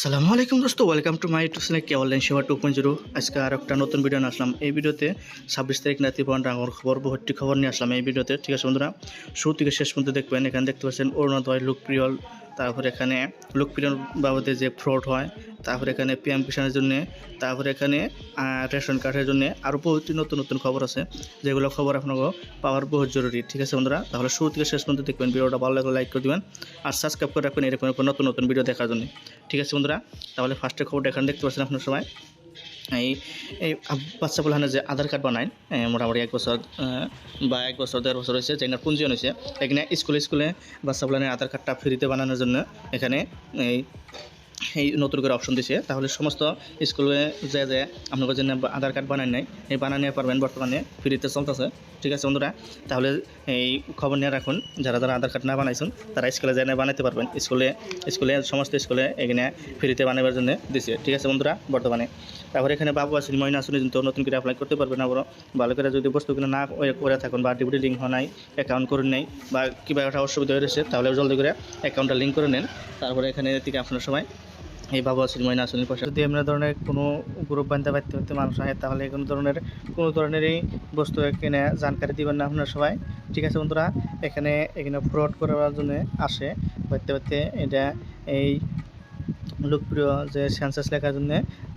আসসালামু আলাইকুম দোস্ত, welcome to my YouTube channel K online সেবা 2.0। আজকে আর একটা নতুন ভিডিও নিয়ে আসলাম। এই ভিডিওতে 26 তারিখ রাতে ডাঙর খবর, ভর্তি খবর নিয়ে আসলাম এই ভিডিওতে। ঠিক আছে বন্ধুরা, শুরু থেকে শেষ পর্যন্ত দেখবেন। এখানে দেখতে পাচ্ছেন অরুণোদয়, লোকপ্রিয়, তারপরে এখানে লোকপ্রিয় বাবদে যে ফ্রড হয়, তারপরে এখানে পিএম কিষানের জন্য, তারপরে এখানে রেশন কার্ডের জন্য আরও বহুতটি নতুন নতুন খবর আছে, যেগুলো খবর আপনাকে পাওয়ার বহুত জরুরি। ঠিক আছে বন্ধুরা, তাহলে শুরু থেকে শেষ পর্যন্ত দেখবেন। ভিডিওটা ভালো লাগলে লাইক করে দেবেন আর সাবস্ক্রাইব করে রাখবেন এরকম নতুন নতুন ভিডিও দেখার জন্য। ঠিক আছে বন্ধুরা, তাহলে ফার্স্টের খবরটা এখানে দেখতে পাচ্ছেন আপনার সবাই। এই এই বাচ্চা বলে যে আধার কার্ড বানায়, মোটামুটি 1 বছর বা 1 বছর 1.5 বছর হয়েছে, যেখানে পঞ্জীয়ন হয়েছে। এখানে স্কুলে বাচ্চা বলে আধার কার্ডটা ফ্রিতে বানানোর জন্য এখানে এই নতুন করে অপশন দিছে। তাহলে সমস্ত স্কুলে যে আপনাদের জন্য আধার কার্ড বানায় নাই, এই বানায় নিয়ে পারবেন, বর্তমানে ফ্রিতে চলতেছে। ঠিক আছে বন্ধুরা, তাহলে এই খবর নিয়ে রাখুন। যারা যারা আধার কার্ড না বানাইছেন তারা স্কুলে যেয়ে বানাতে পারবেন। স্কুলে সমস্ত স্কুলে এখানে ফ্রিতে বানাবার জন্য দিছে। ঠিক আছে বন্ধুরা, বর্তমানে। তারপরে এখানে বাবু আসেনি, ময়না আসেনি, কিন্তু নতুন করে অ্যাপ্লাই করতে পারবেন। আবার ভালো করে যদি বস্তুগুলো না করে থাকুন বা ডিবিটি লিঙ্ক হয় নাই, অ্যাকাউন্ট করে নেই, বা কীভাবে একটা অসুবিধা হয়েছে, তাহলে জলদি করে অ্যাকাউন্টটা লিঙ্ক করে নেন। তারপরে এখানে থেকে আপনার সময় এই বাবু আসেনি, ময়না আসেনি পয়সা যদি এমন ধরনের কোনো গ্রুপ বানতে পারতে মানুষ হয়, তাহলে কোনো ধরনেরই বস্তু এখানে জানকারি দিবেন না আপনার সবাই। ঠিক আছে বন্ধুরা, এখানে ফ্রড করার জন্য আসে পারতে এটা এই লোকপ্রিয় যে সেন্সাস লেখার জন্য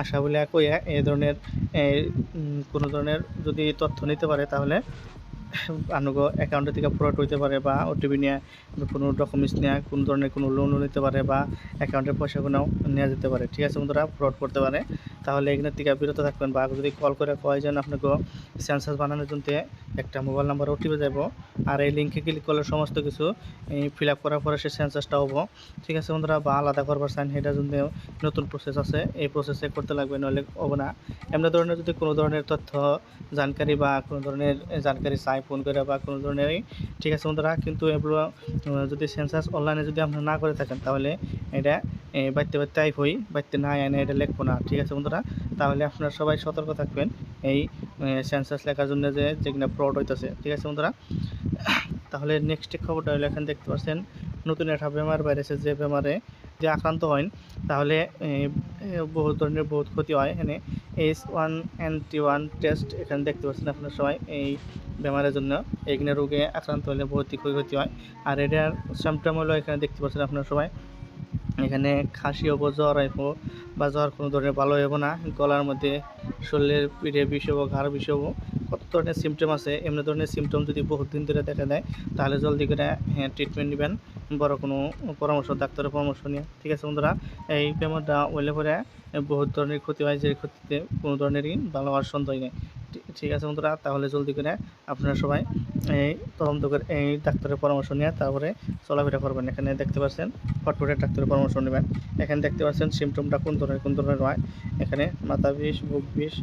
আশা বলে কইয়া এই ধরনের কোনো ধরনের যদি তথ্য নিতে পারে, তাহলে আপনাকে অ্যাকাউন্টের থেকে ফ্রড হইতে পারে, বা ওটিপি নিয়ে কোনো ডকুমেন্টস নিয়ে কোনো ধরনের কোনো লোনও নিতে পারে, বা অ্যাকাউন্টের পয়সাগুলোও নেওয়া যেতে পারে। ঠিক আছে বন্ধুরা, ফ্রড করতে পারে। তাহলে এখানের থেকে বিরত থাকবেন। বা যদি কল করে কয় যেন আপনাকে সেন্সাস বানানোর জন্য একটা মোবাইল নাম্বার ওটিপি যাব, আর এই লিঙ্কে ক্লিক করলে সমস্ত কিছু ফিল আপ করার পরে সে সেন্সাসটা হবো। ঠিক আছে বন্ধুরা, বা আলাদা করবার চান, সেটার জন্য নতুন প্রসেস আছে, এই প্রসেসে করতে লাগবে, নইলে হবে না। এমনি ধরনের যদি কোনো ধরনের তথ্য জানকারি বা কোনো ধরনের জানকারি চাই ফোন করে বা কোনো ধরনেরই, ঠিক আছে বন্ধুরা, কিন্তু এগুলো যদি সেন্সাস অনলাইনে যদি আপনারা না করে থাকেন, তাহলে এটা বাড়তে হই বাড়তে না এনে এটা লিখবো না। ঠিক আছে বন্ধুরা, তাহলে আপনারা সবাই সতর্ক থাকবেন এই সেন্সাস লেখার জন্য যে কিনা ফ্রড হইতেছে। ঠিক আছে বন্ধুরা, তাহলে নেক্সট খবরটা হলো এখানে দেখতে পাচ্ছেন নতুন একটা বেমার বাইরেছে, যে বেমারে যে আক্রান্ত হয়, তাহলে বহুত ধরনের বহুত ক্ষতি হয়। এখানে H1N1 টেস্ট এখানে দেখতে পাচ্ছেন আপনার সবাই। এই বেমারের জন্য এখানে রোগে আক্রান্ত হলে বহুত ক্ষতি হয়। আর এটার সিমটম হলো এখানে দেখতে পাচ্ছেন আপনার সবাই, এখানে খাসি হবো, জ্বর আইব, বা জ্বর কোনো ধরনের ভালো হইব না, গলার মধ্যে, শরীরের পিঠে বিষ হবো, ঘাড় বিষ হবো, কত ধরনের সিমটম আছে। এমনি ধরনের সিমটম যদি বহুত দিন ধরে দেখা দেয়, তাহলে জলদি করে ট্রিটমেন্ট নেবেন, বড় কোনো পরামর্শ, ডাক্তারের পরামর্শ নিয়ে। ঠিক আছে বন্ধুরা, এই বেমারটা হইলে পরে বহুত ধরনের ক্ষতি হয়, যে ক্ষতিতে কোনো ধরনেরই ভালো হওয়ার সন্দেহ নেই। ঠিক আছে বন্ধুরা, তাহলে জলদি করে আপনারা সবাই এই তদন্ত করে এই ডাক্তারের পরামর্শ নিয়ে তারপরে চলাফেরা করবেন। এখানে দেখতে পাচ্ছেন ফটফটে ডাক্তারের পরামর্শ নেবেন। এখানে দেখতে পাচ্ছেন সিমটমটা কোন ধরনের হয়। এখানে মাথা বিষ, বুক বিষ,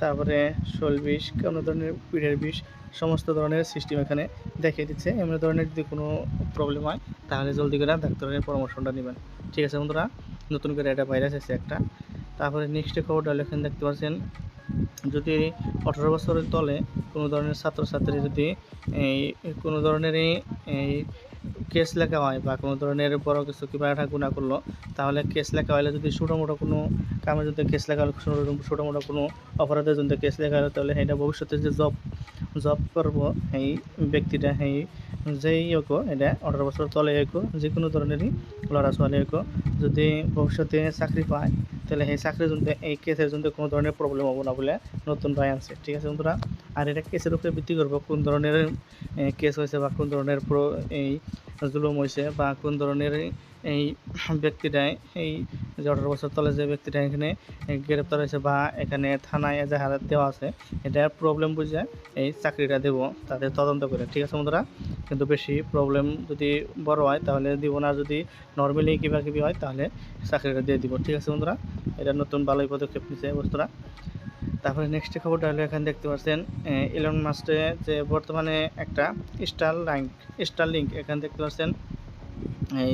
তারপরে শরীর বিষ, কোনো ধরনের পিঠের বিষ, সমস্ত ধরনের সিস্টেম এখানে দেখিয়ে দিচ্ছে। এমন ধরনের যদি কোনো প্রবলেম হয়, তাহলে জলদি করে ডাক্তারের পরামর্শটা নেবেন। ঠিক আছে বন্ধুরা, নতুন করে এটা ভাইরাস আছে একটা। তারপরে নেক্সট খবরটা হলো এখানে দেখতে পাচ্ছেন, যদি 18 বছরের তলে কোনো ধরনের ছাত্রছাত্রী যদি এই কোনো ধরনেরই এই কেস লেখা হয়, বা কোনো ধরনের বড় কিছু কিংবা একটা গুণা করলো, তাহলে কেস লেখা হলে, যদি ছোটোমোটো কোনো কামে যদি কেস লেখা হলে, ছোটোমোটো কোনো অপরাধের জন্য কেস লেখা হলে, তাহলে এটা ভবিষ্যতে যে জব করবো এই ব্যক্তিটা, যেই হোক, এটা 18 বছর তলে হোক, যে কোনো ধরনেরই লড়া ছোয়ালি হোক, যদি ভবিষ্যতে চাকরি পায়, তাহলে এই চাকরির জন্য এই কেসের জন্য কোনো ধরনের প্রবলেম হবো না বলে নতুন রায় আনছে। ঠিক আছে বন্ধুরা, আর এটা কেসের উপরে ভিত্তি করবো, কোন ধরনের কেস হয়েছে, বা কোন ধরনের এই জুলুম হয়েছে, বা কোন ধরনের এই ব্যক্তিটাই এই যে 18 বছর তলে যে ব্যক্তিটা এখানে গ্রেপ্তার হয়েছে, বা এখানে থানায় এজাহার দেওয়া আছে, এটা প্রবলেম বুঝে এই চাকরিটা দেবো তাদের তদন্ত করে। ঠিক আছে বন্ধুরা, কিন্তু বেশি প্রবলেম যদি বড় হয়, তাহলে দিব না। যদি নর্মালি কিবা হয়, তাহলে চাকরিটা দিয়ে দিব। ঠিক আছে বন্ধুরা, এটা নতুন ভালোই পদক্ষেপ নিচ্ছে বন্ধুরা। তারপরে নেক্সট খবরটা হলো এখানে দেখতে পাচ্ছেন ইলন মাস্কের যে বর্তমানে একটা স্টারলিংক এখানে দেখতে পাচ্ছেন। এই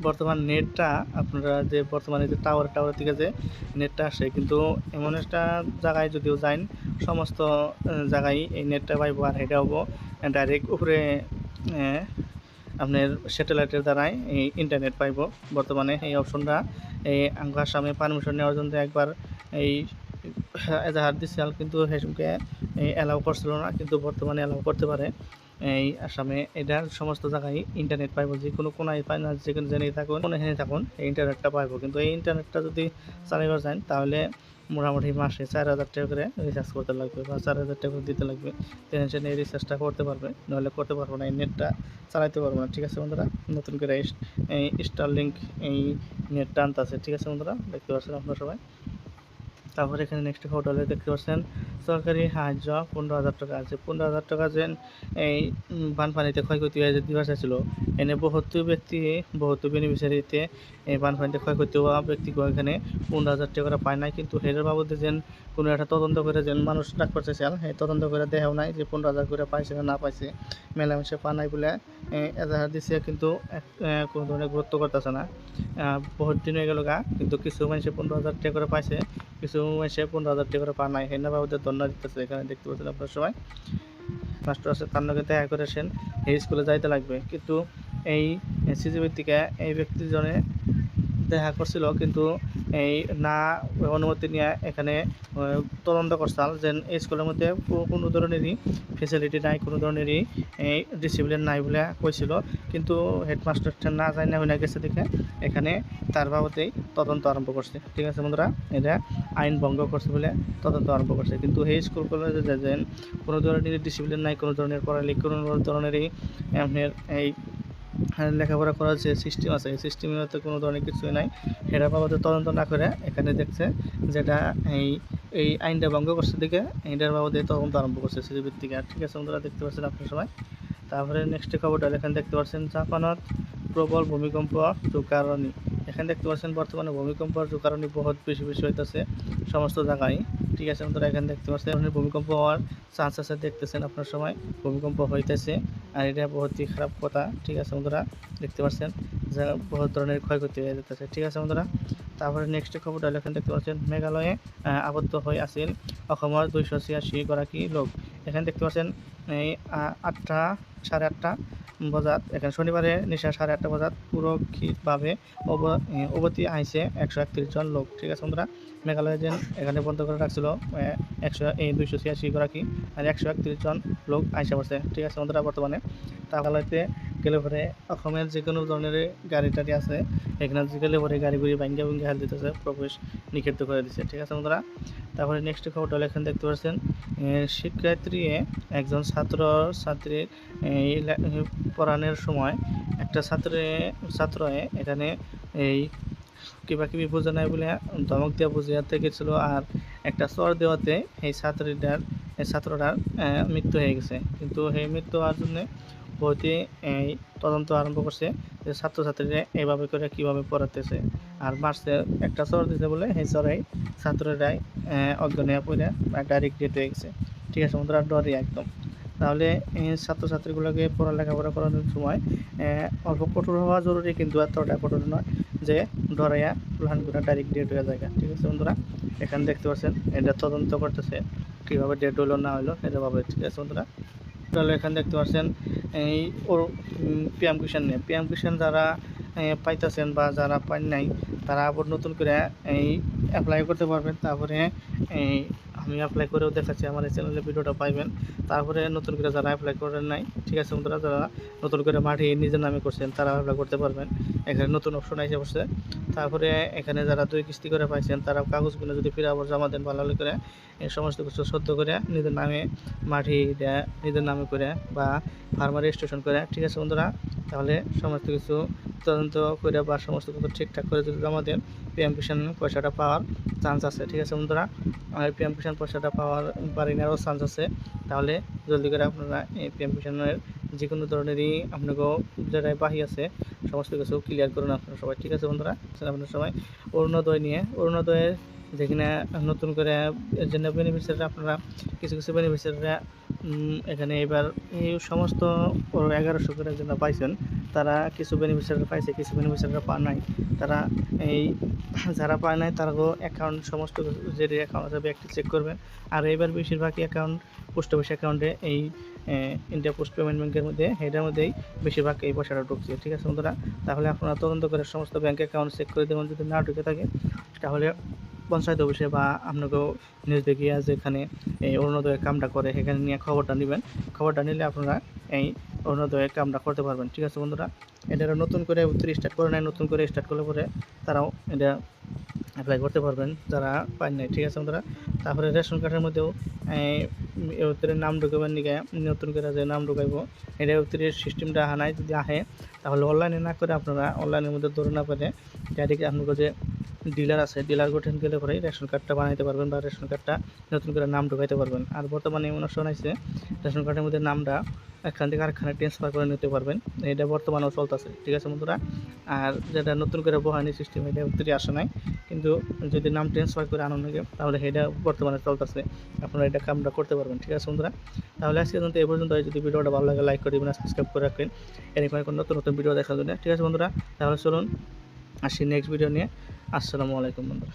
বর্তমান নেটটা আপনারা যে বর্তমানে যে টাওয়ার থেকে যে নেটটা আসে, কিন্তু এমন একটা জায়গায় যদিও যাইন, সমস্ত জায়গায় এই নেটটা পাইব, আর এটা হবো ডাইরেক্ট উপরে আপনার স্যাটেলাইটের দ্বারাই এই ইন্টারনেট পাইব। বর্তমানে এই অপশনটা এই আসামে পারমিশন নেওয়ার জন্য একবার এই এজাহার দিছিল, কিন্তু সেসবকে অ্যালাউ করছিল না, কিন্তু বর্তমানে অ্যালাউ করতে পারে। এই আসামে এটার সমস্ত জায়গায় ইন্টারনেট পাইব, যে কোনো কোনায় পাই না, যে কোনো জেনেই থাকুন কোনোখানে থাকুন এই ইন্টারনেটটা পাইব। কিন্তু এই ইন্টারনেটটা যদি চালাইবার চান তাহলে মোটামুটি মাসে 4,000 টাকা করে রিচার্জ করতে লাগবে বা 4,000 টাকা করে দিতে লাগবে। টেনশন এই রিচার্জটা করতে পারবে, নাহলে করতে পারবো না, এই নেটটা চালাইতে পারবো না। ঠিক আছে বন্ধুরা, নতুন করে এই স্টারলিংক এই নেটটা আনতেছে। ঠিক আছে বন্ধুরা, দেখতে পাচ্ছেন আপনারা সবাই। তারপরে এখানে নেক্সট হোটেলে দেখতে পাচ্ছেন সরকারি সাহায্য 15,000 টাকা আছে। 15,000 টাকা যেন এই বানপানিতে ক্ষয়ক্ষতি হয়ে দিবা চাইছিল, এনে বহুতো ব্যক্তি বহুতো বেনিফিশিয়ারিতে এই বানপানিতে ক্ষয়ক্ষতি হওয়া ব্যক্তিকে এখানে 15,000 টাকা করে পায় নাই, কিন্তু হেরের বাবদে যেন কোনো একটা তদন্ত করে যেন মানুষ ডাক্তার চাইছিল, এই তদন্ত করে দেখাও নাই যে 15,000 করে পাইছে না পাইছে। মেলামেশা পা নাই বলে এজাহার দিছে, কিন্তু কোনো ধরনের গুরুত্ব করতেছে না। বহুত দিন হয়ে গেল গা, কিন্তু কিছু মানুষে 15,000 টাকা করে পাইছে, কিছু মাসে 15,000 টাকা করে পা নাই, হেনা বাবুদের দণ্ড দিতেছে। এখানে দেখতে পাচ্ছেন আপনার সবাই, মাস্টার আছে তার লগে দেখা করেছেন এই স্কুলে যাইতে লাগবে, কিন্তু এই সিজিবির থেকে এই ব্যক্তিজনে দেখা করছিল, কিন্তু এই না অনুমতি নিয়ে এখানে তদন্ত করছাল যে এই স্কুলের মধ্যে কোনো ধরনেরই ফেসিলিটি নাই, কোনো ধরনেরই এই ডিসিপ্লিন নাই বলে কইছিল, কিন্তু হেডমাস্টারটা না যায় না হয়ে গেছে দেখে এখানে তার বাবদেই তদন্ত আরম্ভ করছে। ঠিক আছে বন্ধুরা, এটা আইন ভঙ্গ করছে বলে তদন্ত আরম্ভ করছে, কিন্তু এই স্কুল কলেজে যে কোনো ধরনের ডিসিপ্লিন নাই, কোনো ধরনের পড়ালেখা, কোনো ধরনেরই আপনার এই লেখাপড়া করার যে সিস্টেম আছে এই সিস্টেমের মধ্যে কোনো ধরনের কিছুই নাই। সেটা বাবদে তদন্ত না করে এখানে দেখছে যেটা এই আইনটা ভঙ্গ করছে দিকে এইটার বাবদে তদন্ত আরম্ভ করছে সিজিবির থেকে। ঠিক আছে বন্ধুরা, দেখতে পাচ্ছেন আপনার সবাই। তারপরে নেক্সট খবরটা এখানে দেখতে পাচ্ছেন জাপানত প্রবল ভূমিকম্প জোকারণী। এখানে দেখতে পাচ্ছেন বর্তমানে ভূমিকম্প জোকারণী বহুত বেশি হইতেছে সমস্ত জায়গায়। ঠিক আছে বন্ধুরা, এখানে দেখতে পাচ্ছেন ভূমিকম্প হওয়ার চান্স আছে, দেখতেছেন আপনার সময় ভূমিকম্প হইতেছে, আর এটা বহুতই খারাপ কথা। ঠিক আছে বন্ধুরা, দেখতে পাচ্ছেন যে বহুত ধরনের ক্ষয়ক্ষতি হয়ে যেতেছে। ঠিক আছে বন্ধুরা, তারপরে নেক্সট খবরটা এখানে দেখতে পাচ্ছেন মেঘালয়ে আবদ্ধ হয়ে আছিল অসমৰ 286 গৰাকী লোক। এখানে দেখতে পাচ্ছেন এই 8:30 বজাত এখানে শনিবারে নিশা 8:30 বজাত সুরক্ষিতভাবে অবতি আইছে 131 জন লোক। ঠিক আছে বন্ধুরা, মেঘালয় যেন এখানে বন্ধ করে রাখছিল 286 গৰাকী, আর 131 জন লোক আইসা পড়ছে। ঠিক আছে বন্ধুরা, বর্তমানে মেঘালয়তে গেলে পরে অসমের যে কোনো ধরনের গাড়ি টাড়ি আছে এখানে গেলে পরে গাড়িগুড়ি ভাঙ্গা হেল দিতেছে, প্রবেশ নিষিদ্ধ করে দিচ্ছে। ঠিক আছে বন্ধুরা, তারপরে নেক্সট খবরটা এখানে দেখতে পাচ্ছেন শিক্ষার্থী একজন ছাত্রীর পড়ানোর সময় একটা ছাত্র এখানে এই কিবাকিবি বোঝা নাই বলে ধমক দিয়ে বুঝিয়াতে গেছিলো, আর একটা চর দেওয়াতে এই ছাত্রটার মৃত্যু হয়ে গেছে। কিন্তু সেই মৃত্যু হওয়ার জন্য বহুতই এই তদন্ত আরম্ভ করছে যে ছাত্রছাত্রীরা এইভাবে করে কীভাবে পড়াতেছে, আর মারছে একটা চর দিতে বলে সেই চরাই ছাত্ররাই অজ্ঞান হয়ে পড়ে ডাইরেক্ট ডেট হয়ে গেছে। ঠিক আছে বন্ধুরা, ডরে একদম। তাহলে ছাত্রছাত্রীগুলোকে লেখাপড়া করানোর সময় অল্প কঠোর হওয়া জরুরি, কিন্তু এতটা কঠোর নয় যে ডরাইয়া প্লানগুলো ডাইরেক্ট ডেট হয়ে যায়। ঠিক আছে বন্ধুরা, এখানে দেখতে পাচ্ছেন এটা তদন্ত করতেছে কীভাবে ডেট হইলো না হইলো এটা ভাবে। ঠিক আছে বন্ধুরা, তাহলে এখানে দেখতে পাচ্ছেন এই ওর পিএম কিষাণ যারা পাইতেছেন বা যারা পান নাই তারা আবার নতুন করে এই অ্যাপ্লাই করতে পারবেন। তারপরে এই আমি অ্যাপ্লাই করেও দেখাচ্ছি, আমার এই চ্যানেলে ভিডিওটা পাইবেন। তারপরে নতুন করে যারা অ্যাপ্লাই করেন নাই, ঠিক আছে বন্ধুরা, যারা নতুন করে মাঠে নিজের নামে করছেন তারা অ্যাপ্লাই করতে পারবেন। এখানে নতুন অপশন এসে বসছে। তারপরে এখানে যারা 2 কিস্তি করে পাইছেন তারা কাগজগুলো যদি ফিরে আবার জমা দেন ভালো করে এই সমস্ত কিছু সত্য করে নিজের নামে মাটি দেয়া নিজের নামে করে বা ফার্মার রেজিস্ট্রেশন করে। ঠিক আছে বন্ধুরা, তাহলে সমস্ত কিছু তদন্ত করে বা সমস্ত কিছু ঠিকঠাক করে যদি জমা দেন পিএম কিষাণ পয়সাটা পাওয়ার চান্স আছে। ঠিক আছে বন্ধুরা, আর পিএম কিষাণ পয়সাটা পাওয়ার নেওয়ারও চান্স আছে। তাহলে জলদি করে আপনারা এই পিএম কিষাণের যে কোনো ধরনেরই আপনাকেও যেটাই বাহি আছে সমস্ত কিছু ক্লিয়ার করুন আপনারা সবাই। ঠিক আছে বন্ধুরা, আপনারা সবাই অরুণোদয়ের যেখানে নতুন করে জন্য বেনিফিশিয়ারিরা আপনারা কিছু বেনিফিশিয়ারিরা এখানে এবার এই সমস্ত 1100 করে যারা পাইছেন তারা কিছু বেনিফিশিয়ারিরা পাইছে, কিছু বেনিফিশিয়ারিরা পায় নাই। তারা এই যারা পায় নাই তারাও অ্যাকাউন্ট সমস্ত যে অ্যাকাউন্ট আছে ব্যাগটি চেক করবেন। আর এবার বেশিরভাগই অ্যাকাউন্ট পোস্ট অফিস অ্যাকাউন্টে এই ইন্ডিয়া পোস্ট পেমেন্ট ব্যাংকের মধ্যে এটার মধ্যেই বেশিরভাগ এই পয়সাটা ঢুকছে। ঠিক আছে বন্ধুরা, তাহলে আপনারা তদন্ত করে সমস্ত ব্যাঙ্ক অ্যাকাউন্ট চেক করে দেবেন। যদি না ঢুকে থাকে তাহলে পঞ্চায়েত অফিসে বা আপনাকেও নিউজ দেখিয়ে যেখানে এই অরুণোদয়ের কামটা করে সেখানে নিয়ে খবরটা নেবেন। খবরটা নিলে আপনারা এই অরুণোদয়ের কামটা করতে পারবেন। ঠিক আছে বন্ধুরা, এটা নতুন করে স্টার্ট করে নেয়, নতুন করে স্টার্ট করলে পরে তারাও এটা অ্যাপ্লাই করতে পারবেন যারা পান নাই। ঠিক আছে বন্ধুরা, তারপরে রেশন কার্ডের মধ্যেও নাম ঢুকাবেন নিকে নতুন করে যে নাম ঢুকাইব এটা সিস্টেমটা নাই। যদি আহে তাহলে অনলাইনে না করে আপনারা অনলাইনের মধ্যে ধরে না পেলে ডাইরেক্ট আপনার যে ডিলার আছে ডিলার গঠন গেলে পরে রেশন কার্ডটা বানাইতে পারবেন বা রেশন কার্ডটা নতুন করে নাম ঢুকাইতে পারবেন। আর বর্তমানে এমন অপশন আছে রেশন কার্ডের মধ্যে নামটা এখান থেকে আরেকখানে ট্রান্সফার করে নিতে পারবেন, এটা বর্তমানেও চলতেছে। ঠিক আছে বন্ধুরা, আর যেটা নতুন করে বহানি সিস্টেম এটা অতিরি আসে নাই, কিন্তু যদি নাম ট্রান্সফার করে আনানো লাগে তাহলে এটা বর্তমানে চলতেছে, আপনারা এটা কামটা করতে পারবেন। ঠিক আছে বন্ধুরা, তাহলে আজকে পর্যন্ত এই পর্যন্ত। যদি ভিডিওটা ভালো লাগে লাইক করে দেবেন, সাবস্ক্রাইব করে রাখবেন এরকম নতুন নতুন ভিডিও দেখার জন্য। ঠিক আছে বন্ধুরা, তাহলে চলুন আসি নেক্সট ভিডিও নিয়ে। আসসালামু আলাইকুম বন্ধুরা।